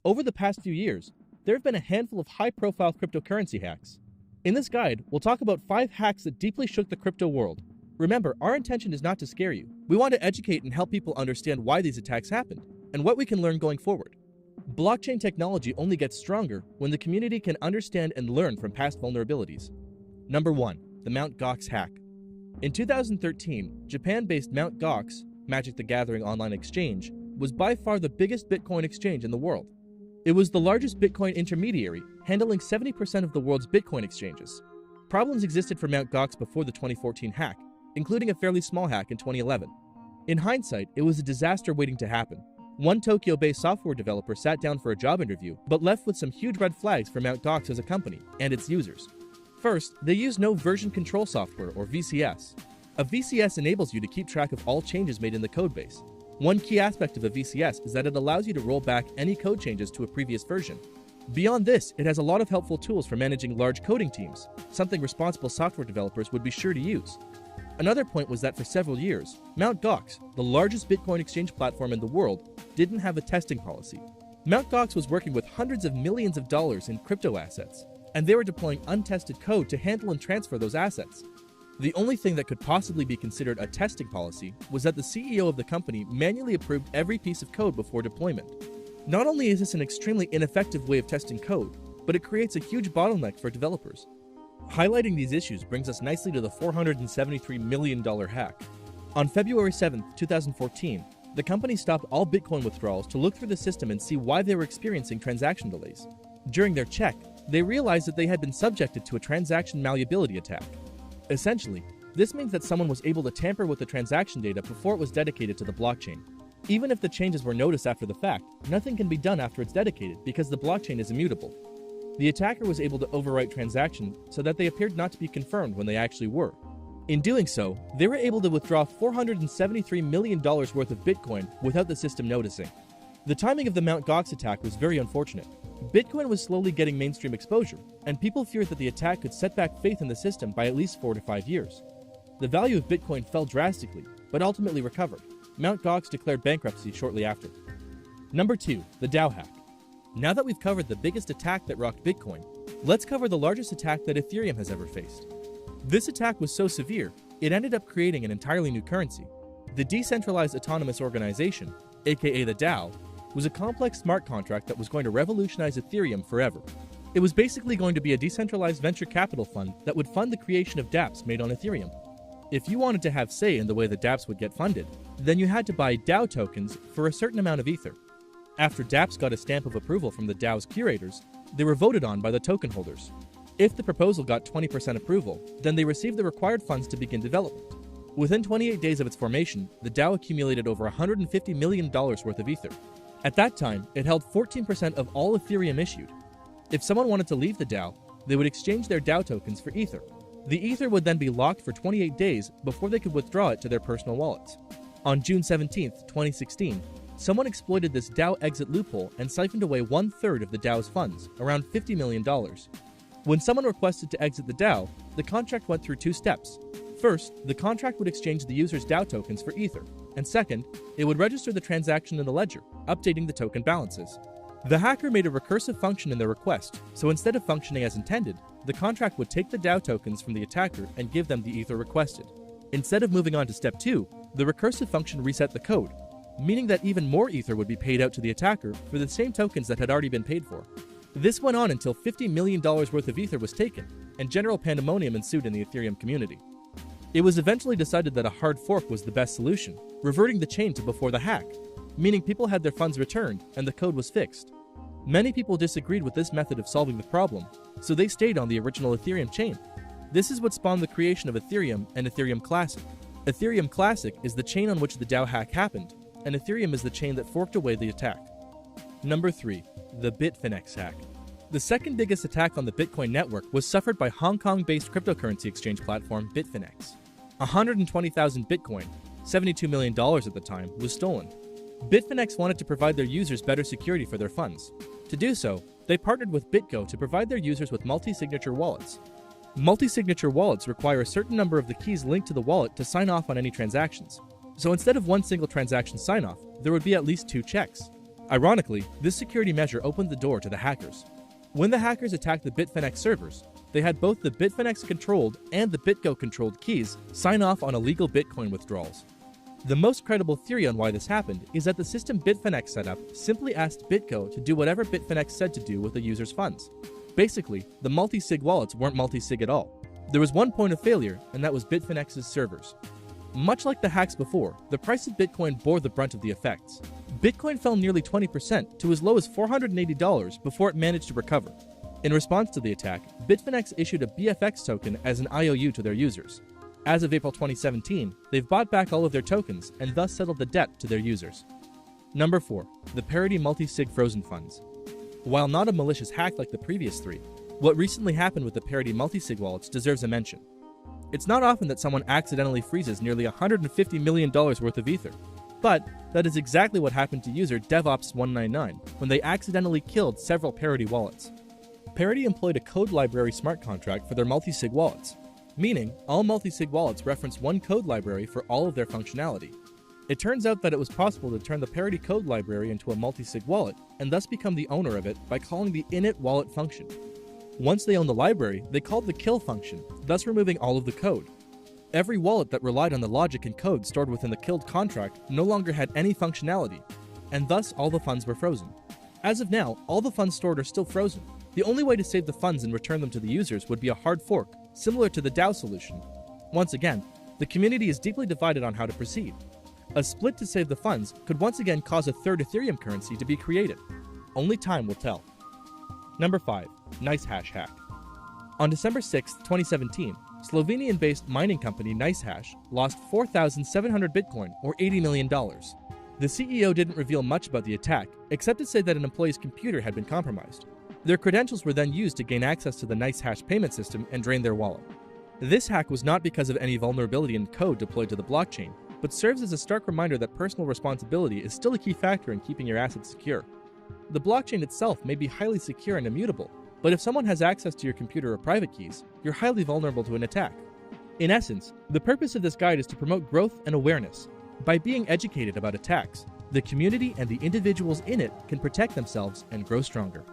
Over the past few years, there have been a handful of high-profile cryptocurrency hacks. In this guide, we'll talk about 5 hacks that deeply shook the crypto world. Remember, our intention is not to scare you. We want to educate and help people understand why these attacks happened, and what we can learn going forward. Blockchain technology only gets stronger when the community can understand and learn from past vulnerabilities. Number 1. The Mt. Gox hack. In 2013, Japan-based Mt. Gox, Magic the Gathering online exchange, was by far the biggest Bitcoin exchange in the world. It was the largest Bitcoin intermediary, handling 70% of the world's Bitcoin exchanges. Problems existed for Mt. Gox before the 2014 hack, including a fairly small hack in 2011. In hindsight, it was a disaster waiting to happen. One Tokyo-based software developer sat down for a job interview, but left with some huge red flags for Mt. Gox as a company and its users. First, they use no version control software, or VCS. A VCS enables you to keep track of all changes made in the codebase. One key aspect of a VCS is that it allows you to roll back any code changes to a previous version. Beyond this, it has a lot of helpful tools for managing large coding teams, something responsible software developers would be sure to use. Another point was that for several years, Mt. Gox, the largest Bitcoin exchange platform in the world, didn't have a testing policy. Mt. Gox was working with hundreds of millions of dollars in crypto assets, and they were deploying untested code to handle and transfer those assets. The only thing that could possibly be considered a testing policy was that the CEO of the company manually approved every piece of code before deployment. Not only is this an extremely ineffective way of testing code, but it creates a huge bottleneck for developers. Highlighting these issues brings us nicely to the $473 million hack. On February 7, 2014, the company stopped all Bitcoin withdrawals to look through the system and see why they were experiencing transaction delays. During their check, they realized that they had been subjected to a transaction malleability attack. Essentially, this means that someone was able to tamper with the transaction data before it was dedicated to the blockchain. Even if the changes were noticed after the fact, nothing can be done after it's dedicated because the blockchain is immutable. The attacker was able to overwrite transactions so that they appeared not to be confirmed when they actually were. In doing so, they were able to withdraw $473 million worth of Bitcoin without the system noticing. The timing of the Mt. Gox attack was very unfortunate. Bitcoin was slowly getting mainstream exposure, and people feared that the attack could set back faith in the system by at least 4 to 5 years. The value of Bitcoin fell drastically, but ultimately recovered. Mt. Gox declared bankruptcy shortly after. Number 2. The DAO hack. Now that we've covered the biggest attack that rocked Bitcoin, let's cover the largest attack that Ethereum has ever faced. This attack was so severe, it ended up creating an entirely new currency. The Decentralized Autonomous Organization, aka the DAO, was a complex smart contract that was going to revolutionize Ethereum forever. It was basically going to be a decentralized venture capital fund that would fund the creation of dApps made on Ethereum. If you wanted to have say in the way the dApps would get funded, then you had to buy DAO tokens for a certain amount of Ether. After dApps got a stamp of approval from the DAO's curators, they were voted on by the token holders. If the proposal got 20% approval, then they received the required funds to begin development. Within 28 days of its formation, the DAO accumulated over $150 million worth of Ether. At that time, it held 14% of all Ethereum issued. If someone wanted to leave the DAO, they would exchange their DAO tokens for Ether. The Ether would then be locked for 28 days before they could withdraw it to their personal wallets. On June 17, 2016, someone exploited this DAO exit loophole and siphoned away 1/3 of the DAO's funds, around $50 million. When someone requested to exit the DAO, the contract went through 2 steps. First, the contract would exchange the user's DAO tokens for Ether, and second, it would register the transaction in the ledger, updating the token balances. The hacker made a recursive function in their request, so instead of functioning as intended, the contract would take the DAO tokens from the attacker and give them the Ether requested. Instead of moving on to step 2, the recursive function reset the code, meaning that even more Ether would be paid out to the attacker for the same tokens that had already been paid for. This went on until $50 million worth of Ether was taken, and general pandemonium ensued in the Ethereum community. It was eventually decided that a hard fork was the best solution, reverting the chain to before the hack, meaning people had their funds returned and the code was fixed. Many people disagreed with this method of solving the problem, so they stayed on the original Ethereum chain. This is what spawned the creation of Ethereum and Ethereum Classic. Ethereum Classic is the chain on which the DAO hack happened, and Ethereum is the chain that forked away the attack. Number 3. The Bitfinex hack. The second biggest attack on the Bitcoin network was suffered by Hong Kong-based cryptocurrency exchange platform Bitfinex. 120,000 Bitcoin, $72 million at the time, was stolen. Bitfinex wanted to provide their users better security for their funds. To do so, they partnered with BitGo to provide their users with multi-signature wallets. Multi-signature wallets require a certain number of the keys linked to the wallet to sign off on any transactions. So instead of one single transaction sign-off, there would be at least 2 checks. Ironically, this security measure opened the door to the hackers. When the hackers attacked the Bitfinex servers, they had both the Bitfinex-controlled and the BitGo-controlled keys sign off on illegal Bitcoin withdrawals. The most credible theory on why this happened is that the system Bitfinex set up simply asked BitGo to do whatever Bitfinex said to do with the user's funds. Basically, the multi-sig wallets weren't multi-sig at all. There was one point of failure, and that was Bitfinex's servers. Much like the hacks before, the price of Bitcoin bore the brunt of the effects. Bitcoin fell nearly 20% to as low as $480 before it managed to recover. In response to the attack, Bitfinex issued a BFX token as an IOU to their users. As of April 2017, they've bought back all of their tokens and thus settled the debt to their users. Number 4. The Parity Multi-Sig Frozen Funds. While not a malicious hack like the previous three, what recently happened with the Parity Multi-Sig wallets deserves a mention. It's not often that someone accidentally freezes nearly $150 million worth of Ether. But that is exactly what happened to user DevOps199 when they accidentally killed several Parity wallets. Parity employed a code library smart contract for their multi-sig wallets, meaning all multi-sig wallets reference one code library for all of their functionality. It turns out that it was possible to turn the Parity code library into a multi-sig wallet and thus become the owner of it by calling the init wallet function. Once they owned the library, they called the kill function, thus removing all of the code. Every wallet that relied on the logic and code stored within the killed contract no longer had any functionality, and thus all the funds were frozen. As of now, all the funds stored are still frozen. The only way to save the funds and return them to the users would be a hard fork, similar to the DAO solution. Once again, the community is deeply divided on how to proceed. A split to save the funds could once again cause a third Ethereum currency to be created. Only time will tell. Number 5. NiceHash hack. On December 6, 2017, Slovenian-based mining company NiceHash lost 4,700 Bitcoin, or $80 million. The CEO didn't reveal much about the attack, except to say that an employee's computer had been compromised. Their credentials were then used to gain access to the NiceHash payment system and drain their wallet. This hack was not because of any vulnerability in code deployed to the blockchain, but serves as a stark reminder that personal responsibility is still a key factor in keeping your assets secure. The blockchain itself may be highly secure and immutable, but if someone has access to your computer or private keys, you're highly vulnerable to an attack. In essence, the purpose of this guide is to promote growth and awareness. By being educated about attacks, the community and the individuals in it can protect themselves and grow stronger.